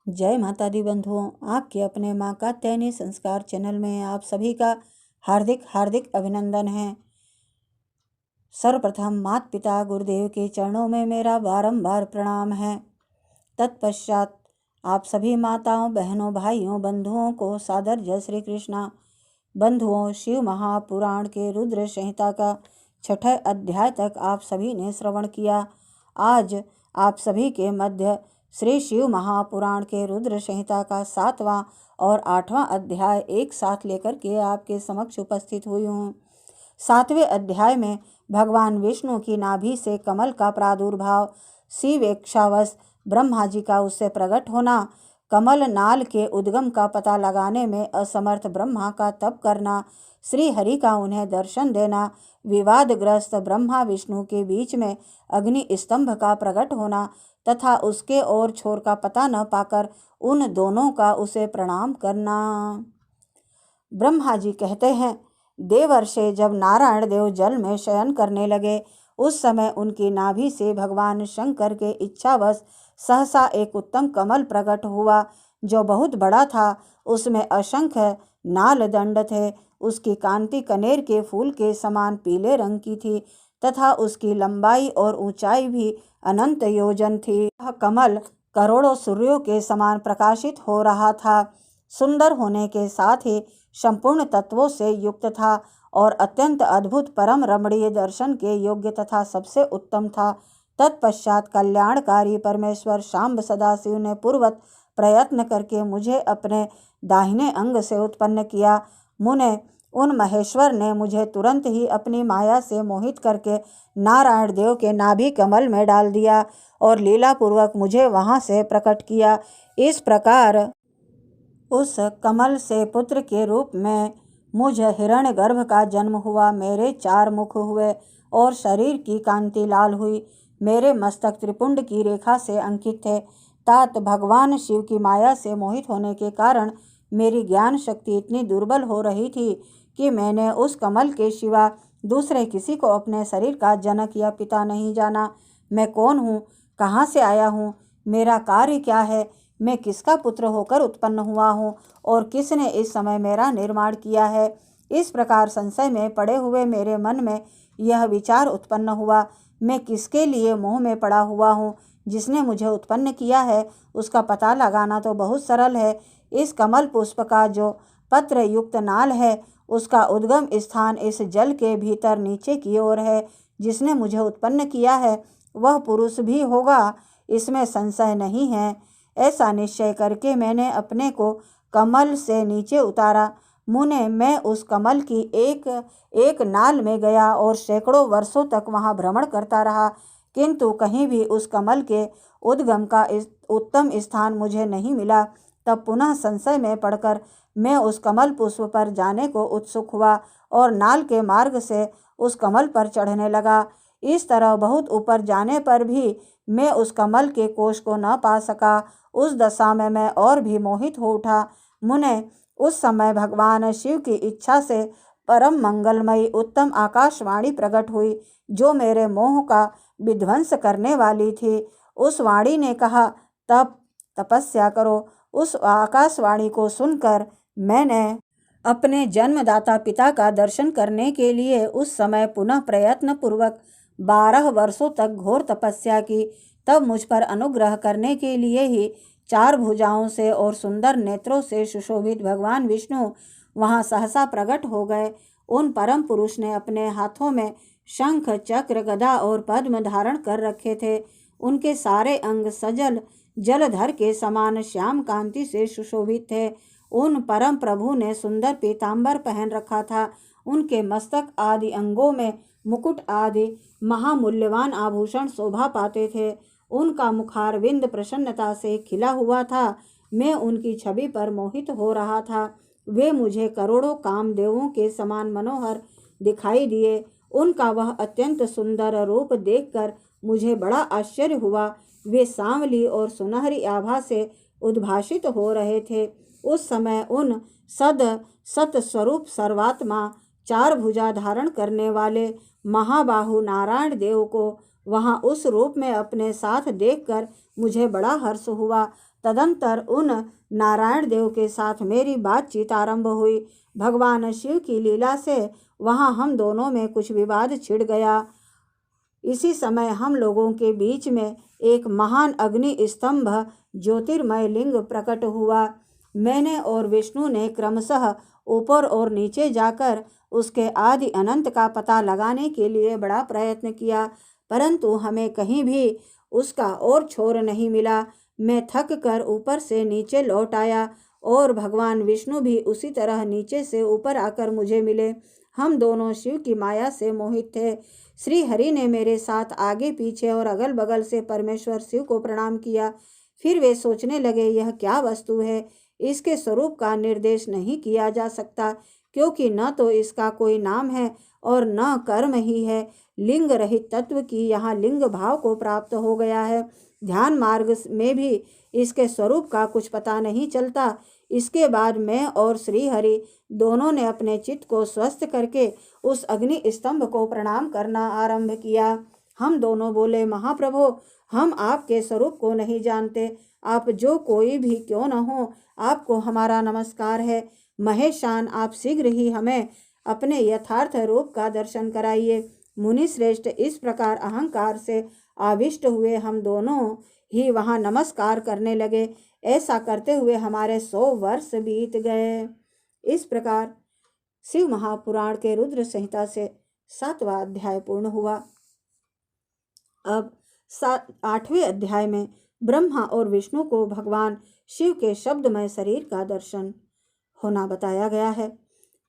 जय माता दी बंधुओं, आपके अपने माँ कात्यायनी संस्कार चैनल में आप सभी का हार्दिक हार्दिक अभिनंदन है। सर्वप्रथम माता पिता गुरुदेव के चरणों में मेरा बारंबार प्रणाम है। तत्पश्चात आप सभी माताओं, बहनों, भाइयों, बंधुओं को सादर जय श्री कृष्णा। बंधुओं, शिव महापुराण के रुद्र संहिता का 6ठा अध्याय तक आप सभी ने श्रवण किया। आज आप सभी के मध्य श्री शिव महापुराण के रुद्र संहिता का 7वां और 8वां अध्याय एक साथ लेकर के आपके समक्ष उपस्थित हुई हूँ। 7वें अध्याय में भगवान विष्णु की नाभि से कमल का प्रादुर्भाव, शिवेक्षावश ब्रह्मा जी का उससे प्रकट होना, कमल नाल के उद्गम का पता लगाने में असमर्थ ब्रह्मा का तप करना, श्री हरि का उन्हें दर्शन देना, विवादग्रस्त ब्रह्मा विष्णु के बीच में अग्नि स्तंभ का प्रकट होना तथा उसके और छोर का पता न पाकर उन दोनों का उसे प्रणाम करना। ब्रह्मा जी कहते हैं, देवर्षि जब नारायण देव जल में शयन करने लगे, उस समय उनकी नाभि से भगवान शंकर के इच्छावश सहसा एक उत्तम कमल प्रकट हुआ, जो बहुत बड़ा था। उसमें असंख्य नाल दंड थे। उसकी कांति कनेर के फूल के समान पीले रंग की थी तथा उसकी लंबाई और ऊंचाई भी अनंत योजन थी। यह कमल करोड़ों सूर्यों के समान प्रकाशित हो रहा था। सुंदर होने के साथ ही संपूर्ण तत्वों से युक्त था और अत्यंत अद्भुत परम रमणीय दर्शन के योग्य तथा सबसे उत्तम था। तत्पश्चात कल्याणकारी परमेश्वर शाम्ब सदाशिव ने पूर्वत प्रयत्न करके मुझे अपने दाहिने अंग से उत्पन्न किया। मुने उन महेश्वर ने मुझे तुरंत ही अपनी माया से मोहित करके नारायण देव के नाभि कमल में डाल दिया और लीलापूर्वक मुझे वहां से प्रकट किया। इस प्रकार उस कमल से पुत्र के रूप में मुझ हिरण्यगर्भ का जन्म हुआ। मेरे 4 मुख हुए और शरीर की कांति लाल हुई। मेरे मस्तक त्रिपुंड की रेखा से अंकित थे। तात भगवान शिव की माया से मोहित होने के कारण मेरी ज्ञान शक्ति इतनी दुर्बल हो रही थी कि मैंने उस कमल के सिवा दूसरे किसी को अपने शरीर का जनक या पिता नहीं जाना। मैं कौन हूँ, कहाँ से आया हूँ, मेरा कार्य क्या है, मैं किसका पुत्र होकर उत्पन्न हुआ हूँ और किसने इस समय मेरा निर्माण किया है। इस प्रकार संशय में पड़े हुए मेरे मन में यह विचार उत्पन्न हुआ, मैं किसके लिए मोह में पड़ा हुआ हूँ। जिसने मुझे उत्पन्न किया है उसका पता लगाना तो बहुत सरल है। इस कमल पुष्प का जो पत्र युक्त नाल है, उसका उद्गम स्थान इस जल के भीतर नीचे की ओर है। जिसने मुझे उत्पन्न किया है वह पुरुष भी होगा, इसमें संशय नहीं है। ऐसा निश्चय करके मैंने अपने को कमल से नीचे उतारा। मुने मैं उस कमल की एक नाल में गया और सैकड़ों वर्षों तक वहां भ्रमण करता रहा, किंतु कहीं भी उस कमल के उद्गम का उत्तम स्थान मुझे नहीं मिला। तब पुनः संशय में पड़कर मैं उस कमल पुष्प पर जाने को उत्सुक हुआ और नाल के मार्ग से उस कमल पर चढ़ने लगा। इस तरह बहुत ऊपर जाने पर भी मैं उस कमल के कोश को न पा सका। उस दशा में मैं और भी मोहित हो उठा। मुने उस समय भगवान शिव की इच्छा से परम मंगलमयी उत्तम आकाशवाणी प्रकट हुई, जो मेरे मोह का विध्वंस करने वाली थी। उस वाणी ने कहा, तपस्या करो। उस आकाशवाणी को सुनकर मैंने अपने जन्मदाता पिता का दर्शन करने के लिए उस समय पुनः प्रयत्न पूर्वक 12 वर्षों तक घोर तपस्या की। तब मुझ पर अनुग्रह करने के लिए ही 4 भुजाओं से और सुंदर नेत्रों से सुशोभित भगवान विष्णु वहां सहसा प्रकट हो गए। उन परम पुरुष ने अपने हाथों में शंख, चक्र, गदा और पद्म धारण कर रखे थे। उनके सारे अंग सजल जलधर के समान श्याम कांति से सुशोभित थे। उन परम प्रभु ने सुंदर पीतांबर पहन रखा था। उनके मस्तक आदि अंगों में मुकुट आदि महामूल्यवान आभूषण शोभा पाते थे। उनका मुखारविंद प्रसन्नता से खिला हुआ था। मैं उनकी छवि पर मोहित हो रहा था। वे मुझे करोड़ों कामदेवों के समान मनोहर दिखाई दिए। उनका वह अत्यंत सुंदर रूप देखकर मुझे बड़ा आश्चर्य हुआ। वे सांवली और सुनहरी आभा से उद्भासित हो रहे थे। उस समय उन सत स्वरूप सर्वात्मा 4 भुजा धारण करने वाले महाबाहु नारायण देव को वहां उस रूप में अपने साथ देखकर मुझे बड़ा हर्ष हुआ। तदंतर उन नारायण देव के साथ मेरी बातचीत आरंभ हुई। भगवान शिव की लीला से वहां हम दोनों में कुछ विवाद छिड़ गया। इसी समय हम लोगों के बीच में एक महान अग्नि स्तंभ ज्योतिर्मय लिंग प्रकट हुआ। मैंने और विष्णु ने क्रमशः ऊपर और नीचे जाकर उसके आदि अनंत का पता लगाने के लिए बड़ा प्रयत्न किया, परंतु हमें कहीं भी उसका और छोर नहीं मिला। मैं थक कर ऊपर से नीचे लौट आया और भगवान विष्णु भी उसी तरह नीचे से ऊपर आकर मुझे मिले। हम दोनों शिव की माया से मोहित थे। श्री हरि ने मेरे साथ आगे पीछे और अगल बगल से परमेश्वर शिव को प्रणाम किया। फिर वे सोचने लगे, यह क्या वस्तु है, इसके स्वरूप का निर्देश नहीं किया जा सकता, क्योंकि न तो इसका कोई नाम है और न कर्म ही है। लिंग रहित तत्व की यहाँ लिंग भाव को प्राप्त हो गया है। ध्यान मार्ग में भी इसके स्वरूप का कुछ पता नहीं चलता। इसके बाद मैं और श्री हरि दोनों ने अपने चित्त को स्वस्थ करके उस अग्नि स्तंभ को प्रणाम करना आरंभ किया। हम दोनों बोले, महाप्रभु, हम आपके स्वरूप को नहीं जानते। आप जो कोई भी क्यों न हो, आपको हमारा नमस्कार है। महेशान, आप शीघ्र ही हमें अपने यथार्थ रूप का दर्शन कराइए। मुनि श्रेष्ठ इस प्रकार अहंकार से आविष्ट हुए हम दोनों ही वहां नमस्कार करने लगे। ऐसा करते हुए हमारे 100 वर्ष बीत गए। इस प्रकार शिव महापुराण के रुद्र संहिता से 7वां अध्याय पूर्ण हुआ। अब 8वें अध्याय में ब्रह्मा और विष्णु को भगवान शिव के शब्दमय शरीर का दर्शन होना बताया गया है।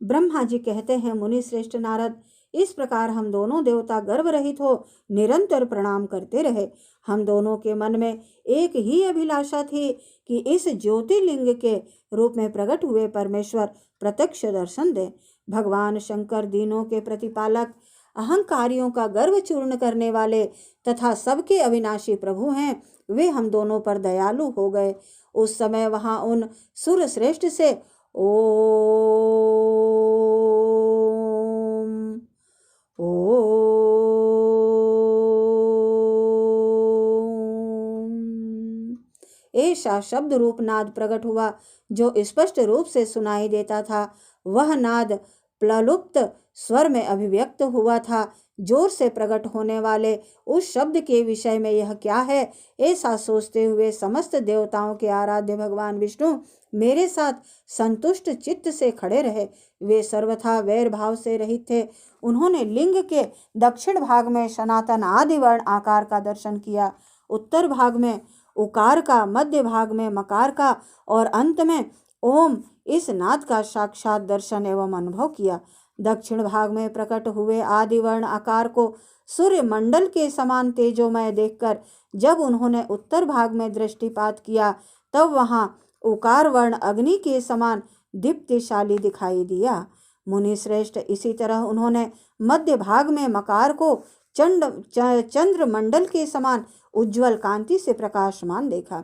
ब्रह्मा जी कहते हैं, मुनि श्रेष्ठ नारद, इस प्रकार हम दोनों देवता गर्भ रहित हो निरंतर प्रणाम करते रहे। हम दोनों के मन में एक ही अभिलाषा थी कि इस ज्योतिर्लिंग के रूप में प्रकट हुए परमेश्वर प्रत्यक्ष दर्शन दे। भगवान शंकर दीनों के प्रतिपालक, अहंकारियों का गर्व चूर्ण करने वाले तथा सबके अविनाशी प्रभु हैं। वे हम दोनों पर दयालु हो गए। उस समय वहां उन सुर श्रेष्ठ से ओम ऐसा शब्द रूप नाद प्रकट हुआ जो स्पष्ट रूप से सुनाई देता था। वह नाद प्लुप्त स्वर में अभिव्यक्त हुआ था। जोर से प्रकट होने वाले उस शब्द के विषय में यह क्या है, ऐसा सोचते हुए समस्त देवताओं के आराध्य भगवान विष्णु मेरे साथ संतुष्ट चित्त से खड़े रहे। वे सर्वथा वैर भाव से रहित थे। उन्होंने लिंग के दक्षिण भाग में सनातन आदिवर्ण आकार का दर्शन किया, उत्तर भाग में उकार का, मध्य भाग में मकार का और अंत में ओम इस नाद का साक्षात दर्शन एवं अनुभव किया। दक्षिण भाग में प्रकट हुए आदिवर्ण आकार को सूर्य मंडल के समान तेजोमय देखकर जब उन्होंने उत्तर भाग में दृष्टिपात किया, तब वहां उकार वर्ण अग्नि के समान दीप्तिशाली दिखाई दिया। मुनि श्रेष्ठ, इसी तरह उन्होंने मध्य भाग में मकार को चंद्र मंडल के समान उज्ज्वल कांति से प्रकाशमान देखा।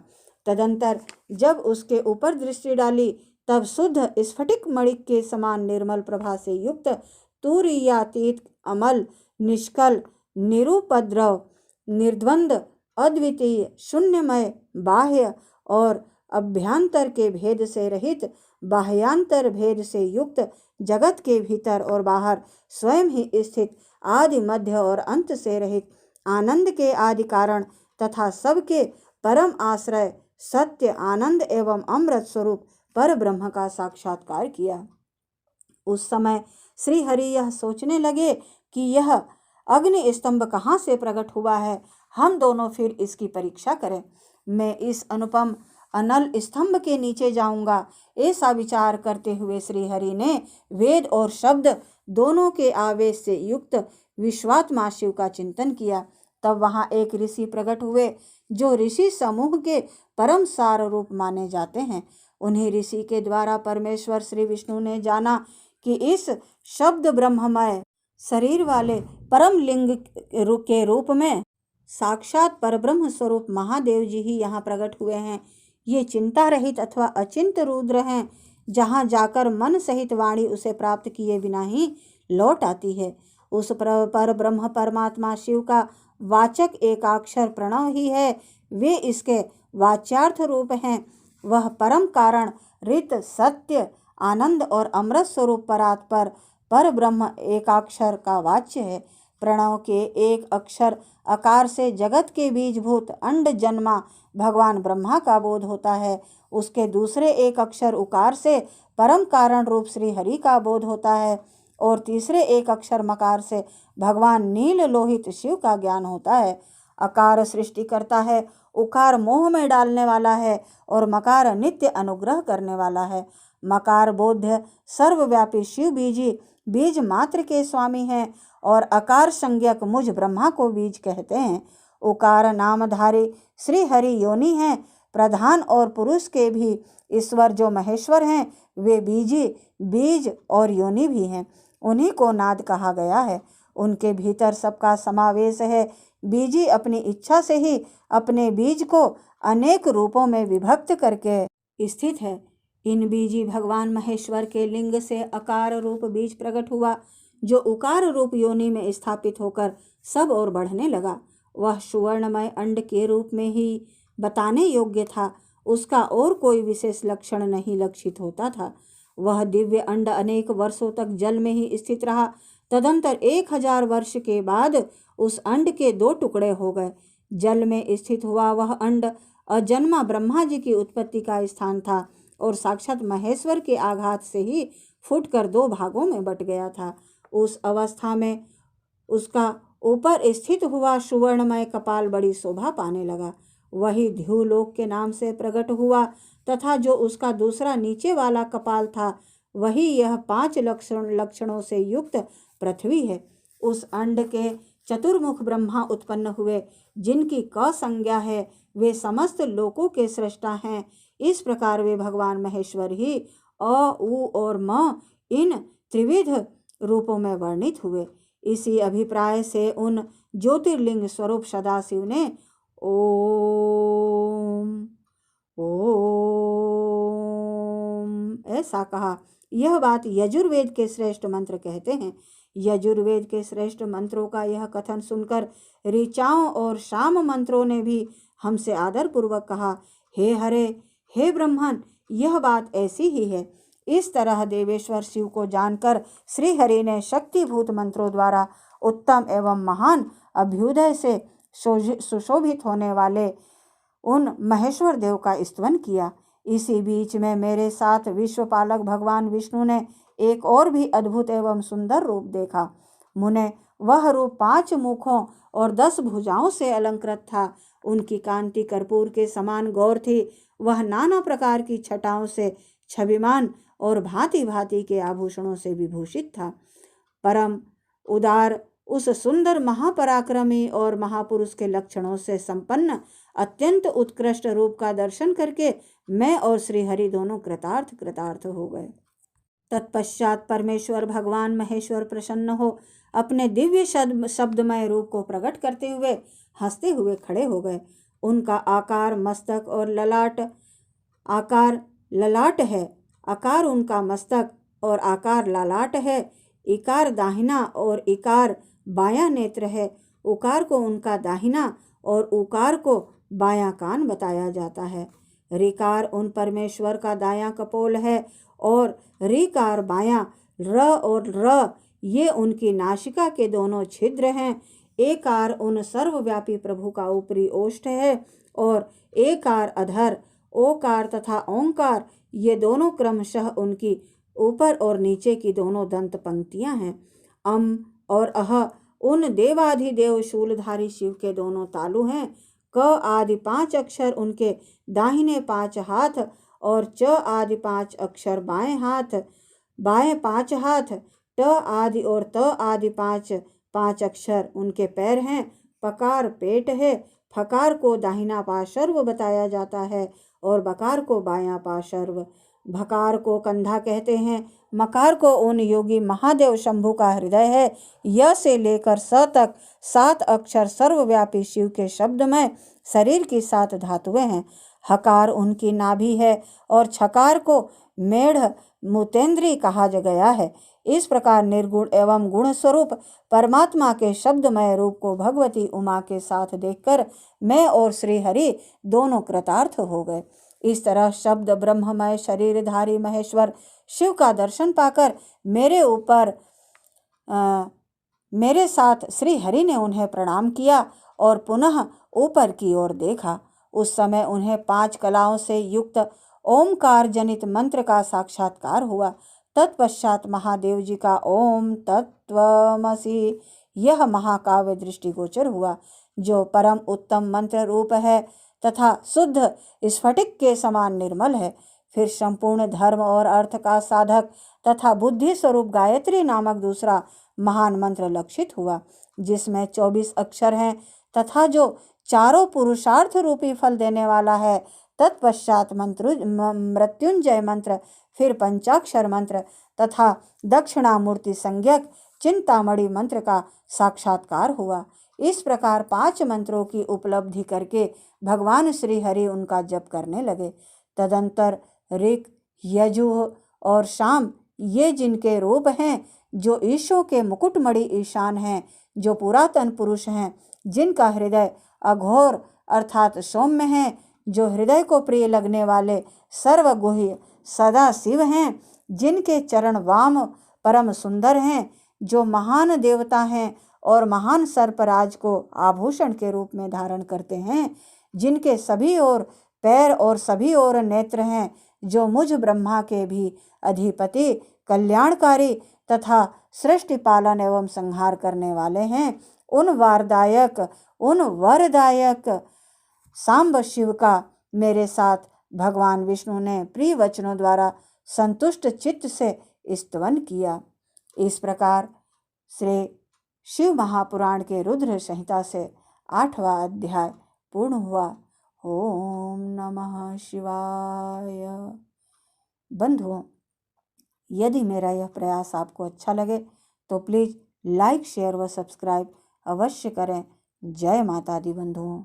तदंतर जब उसके ऊपर दृष्टि डाली, तब शुद्ध स्फटिक मणिक के समान निर्मल प्रभा से युक्त तुरीयातीत अमल निष्कल निरुपद्रव निर्द्वंद अद्वितीय शून्यमय बाह्य और अभ्यंतर के भेद से रहित बाह्यांतर भेद से युक्त जगत के भीतर और बाहर स्वयं ही स्थित आदि मध्य और अंत से रहित आनंद के आदि कारण तथा सबके परम आश्रय सत्य आनंद एवं अमृत स्वरूप पर ब्रह्म का साक्षात्कार किया। उस समय श्री हरि यह सोचने लगे कि यह अग्नि स्तंभ कहाँ से प्रकट हुआ है, हम दोनों फिर इसकी परीक्षा करें। मैं इस अनुपम अनल स्तंभ के नीचे जाऊंगा। ऐसा विचार करते हुए श्री हरि ने वेद और शब्द दोनों के आवेश से युक्त विश्वात्मा शिव का चिंतन किया। तब वहां एक ऋषि प्रकट हुए जो ऋषि समूह के परम सार रूप माने जाते हैं। उन्हीं ऋषि के द्वारा परमेश्वर श्री विष्णु ने जाना कि इस शब्द ब्रह्ममय शरीर वाले परम लिंग के रूप में साक्षात परब्रह्म स्वरूप महादेव जी ही यहाँ प्रकट हुए हैं। ये चिंता रहित अथवा अचिंत रुद्र हैं, जहाँ जाकर मन सहित वाणी उसे प्राप्त किए बिना ही लौट आती है। उस पर ब्रह्म परमात्मा शिव का वाचक एकाक्षर प्रणव ही है, वे इसके वाच्यार्थ रूप हैं। वह परम कारण, रित, सत्य, आनंद और अमृत स्वरूप परात्पर पर ब्रह्म एकाक्षर का वाच्य है। प्रणव के एक अक्षर अकार से जगत के बीजभूत अंड जन्मा भगवान ब्रह्मा का बोध होता है। उसके दूसरे एक अक्षर उकार से परम कारण रूप श्री हरि का बोध होता है और तीसरे एक अक्षर मकार से भगवान नील लोहित शिव का ज्ञान होता है। अकार सृष्टि करता है, उकार मोह में डालने वाला है और मकार नित्य अनुग्रह करने वाला है। मकार बोध्य सर्वव्यापी शिव बीजी बीज मात्र के स्वामी हैं और अकार संज्ञक मुझ ब्रह्मा को बीज कहते हैं। उकार नामधारी श्री हरि योनि हैं, प्रधान और पुरुष के भी ईश्वर जो महेश्वर हैं, वे बीजी बीज और योनि भी हैं। उन्हीं को नाद कहा गया है। उनके भीतर सबका समावेश है। बीजी अपनी इच्छा से ही अपने बीज को अनेक रूपों में विभक्त करके स्थित है। इन बीजी भगवान महेश्वर के लिंग से अकार रूप बीज प्रकट हुआ, जो उकार रूप योनि में स्थापित होकर सब और बढ़ने लगा। वह सुवर्णमय अंड के रूप में ही बताने योग्य था। उसका और कोई विशेष लक्षण नहीं लक्षित होता था। वह दिव्य अंड अनेक वर्षों तक जल में ही स्थित रहा। तदंतर 1000 वर्ष के बाद उस अंड के 2 टुकड़े हो गए। जल में स्थित हुआ वह अंड अजन्मा ब्रह्मा जी की उत्पत्ति का स्थान था और साक्षात महेश्वर के आघात से ही फूटकर 2 भागों में बट गया था। उस अवस्था में उसका ऊपर स्थित हुआ सुवर्णमय कपाल बड़ी शोभा पाने लगा। वही ध्युलोक के नाम से प्रकट हुआ तथा जो उसका दूसरा नीचे वाला कपाल था, वही यह 5 लक्षणों से युक्त पृथ्वी है। उस अंड के चतुर्मुख ब्रह्मा उत्पन्न हुए, जिनकी क संज्ञा है। वे समस्त लोकों के सृष्टा हैं। इस प्रकार वे भगवान महेश्वर ही अ, उ और म इन त्रिविध रूपों में वर्णित हुए। इसी अभिप्राय से उन ज्योतिर्लिंग स्वरूप सदाशिव ने ओम ओम ऐसा कहा। यह बात यजुर्वेद के श्रेष्ठ मंत्र कहते हैं। यजुर्वेद के श्रेष्ठ मंत्रों का यह कथन सुनकर ऋचाओं और शाम मंत्रों ने भी हमसे आदर पूर्वक कहा, हे हरे, हे ब्रह्मन, यह बात ऐसी ही है। इस तरह देवेश्वर शिव को जानकर श्री हरि ने शक्तिभूत मंत्रों द्वारा उत्तम एवं महान अभ्युदय से सुशोभित होने वाले उन महेश्वर देव का स्तवन किया। इसी बीच में मेरे साथ विश्वपालक भगवान विष्णु ने एक और भी अद्भुत एवं सुंदर रूप देखा। मुने वह रूप 5 मुखों और 10 भुजाओं से अलंकृत था। उनकी कांति कर्पूर के समान गौर थी। वह नाना प्रकार की छटाओं से छविमान और भांति भांति के आभूषणों से विभूषित था। परम उदार उस सुंदर महापराक्रमी और महापुरुष के लक्षणों से संपन्न अत्यंत उत्कृष्ट रूप का दर्शन करके मैं और श्री हरि दोनों कृतार्थ हो गए। तत्पश्चात परमेश्वर भगवान महेश्वर प्रसन्न हो अपने दिव्य शब्दमय रूप को प्रकट करते हुए हंसते हुए खड़े हो गए। उनका आकार मस्तक और ललाट है। आकार उनका मस्तक और आकार ललाट है। इकार दाहिना और इकार बायां नेत्र है। उकार को उनका दाहिना और उकार को बायां कान बताया जाता है। ऋकार उन परमेश्वर का दायां कपोल है और ऋकार बायां। र और र ये उनकी नासिका के दोनों छिद्र हैं। एकार उन सर्वव्यापी प्रभु का ऊपरी ओष्ठ है और एकार अधर। ओकार तथा ओंकार ये दोनों क्रमशः उनकी ऊपर और नीचे की दोनों दंत पंक्तियां हैं। अम और अह उन देवाधिदेव शूलधारी शिव के दोनों तालु हैं। क आदि 5 अक्षर उनके दाहिने 5 हाथ और च आदि 5 अक्षर बाएं 5 हाथ। ट आदि और त आदि 5 अक्षर उनके पैर हैं। पकार पेट है। फकार को दाहिना पार्श्व बताया जाता है और बकार को बायां पार्श्व। भकार को कंधा कहते हैं। मकार को उन योगी महादेव शंभु का हृदय है। य से लेकर स तक 7 अक्षर सर्वव्यापी शिव के शब्दमय शरीर की 7 धातुएं हैं। हकार उनकी नाभि है और छकार को मेढ़ मुतेंद्री कहा गया है। इस प्रकार निर्गुण एवं गुण स्वरूप परमात्मा के शब्दमय रूप को भगवती उमा के साथ देखकर मैं और श्री हरि दोनों कृतार्थ हो गए। इस तरह शब्द ब्रह्ममय शरीरधारी महेश्वर शिव का दर्शन पाकर मेरे साथ श्री हरि ने उन्हें प्रणाम किया और पुनः ऊपर की ओर देखा। उस समय उन्हें 5 कलाओं से युक्त ओमकार जनित मंत्र का साक्षात्कार हुआ। तत्पश्चात महादेव जी का ओम तत्त्वमसि यह महाकाव्य दृष्टिगोचर हुआ, जो परम उत्तम मंत्र रूप है तथा शुद्ध स्फटिक के समान निर्मल है। फिर संपूर्ण धर्म और अर्थ का साधक तथा बुद्धि स्वरूप गायत्री नामक दूसरा महान मंत्र लक्षित हुआ, जिसमें 24 अक्षर हैं तथा जो चारों पुरुषार्थ रूपी फल देने वाला है। तत्पश्चात मृत्युंजय मंत्र, फिर पंचाक्षर मंत्र तथा दक्षिणामूर्ति संज्ञक चिंतामणि मंत्र का साक्षात्कार हुआ। इस प्रकार 5 मंत्रों की उपलब्धि करके भगवान श्री हरि उनका जप करने लगे। तदंतर ऋक, यजुः और शाम ये जिनके रूप हैं, जो ईशों के मुकुटमणि ईशान हैं, जो पुरातन पुरुष हैं, जिनका हृदय अघोर अर्थात सौम्य है, जो हृदय को प्रिय लगने वाले सर्वगुह्य सदा शिव हैं, जिनके चरण वाम परम सुंदर हैं, जो महान देवता हैं और महान सर्पराज को आभूषण के रूप में धारण करते हैं, जिनके सभी ओर पैर और सभी ओर नेत्र हैं, जो मुझ ब्रह्मा के भी अधिपति कल्याणकारी तथा सृष्टि पालन एवं संहार करने वाले हैं, उन वरदायक सांब शिव का मेरे साथ भगवान विष्णु ने प्रिय वचनों द्वारा संतुष्ट चित्त से स्तवन किया। इस प्रकार श्री शिव महापुराण के रुद्र संहिता से 8वां अध्याय पूर्ण हुआ। ओम नमः शिवाय। बंधुओं, यदि मेरा यह प्रयास आपको अच्छा लगे तो प्लीज़ लाइक, शेयर व सब्सक्राइब अवश्य करें। जय माता दी बंधुओं।